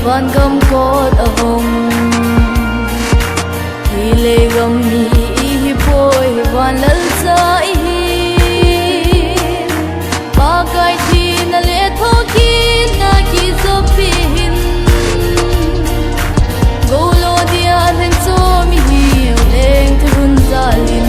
Van gam kot ahong hile gam ni hi boy van lal sa hi ba kai thi na le thoki na ki so pin golo dia len so mi hi leng thun zalin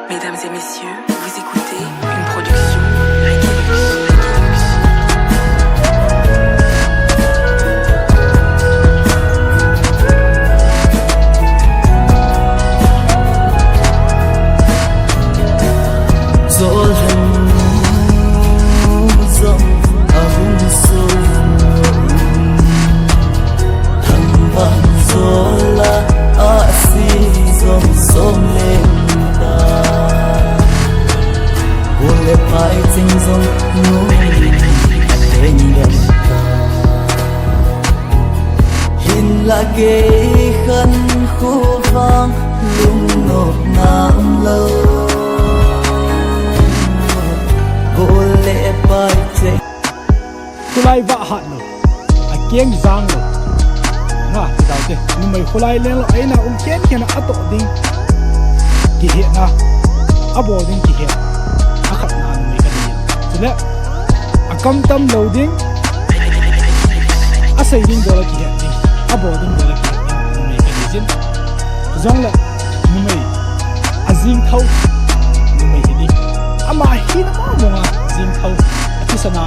Mesdames et messieurs, vous écoutez une production Reggae. Lagi khăn khu vang lung nộp nam lâu cô lệ bài chế khulai vạ hạn lo a kieng giang lo nga ti dau te nu mai khulai leng lo ai na ken ken a to ding ki he na a bo ding ki he a khat na nu mai ka ni chule a kam tam lo ding a sai ding do la ki he abo ding do la ki nu mai ka ni jin zong la nu mai a zing thau nu mai hi ding ama hi na mo nga zing thau a ti sana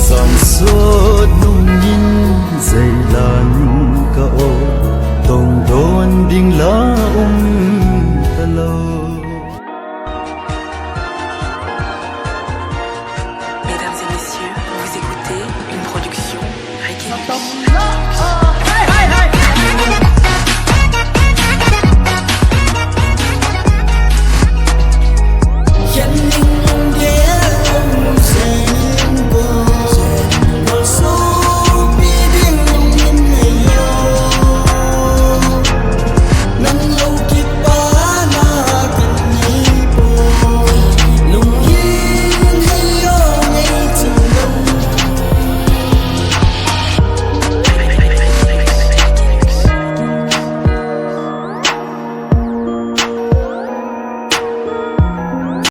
son suốt nung nhìn dày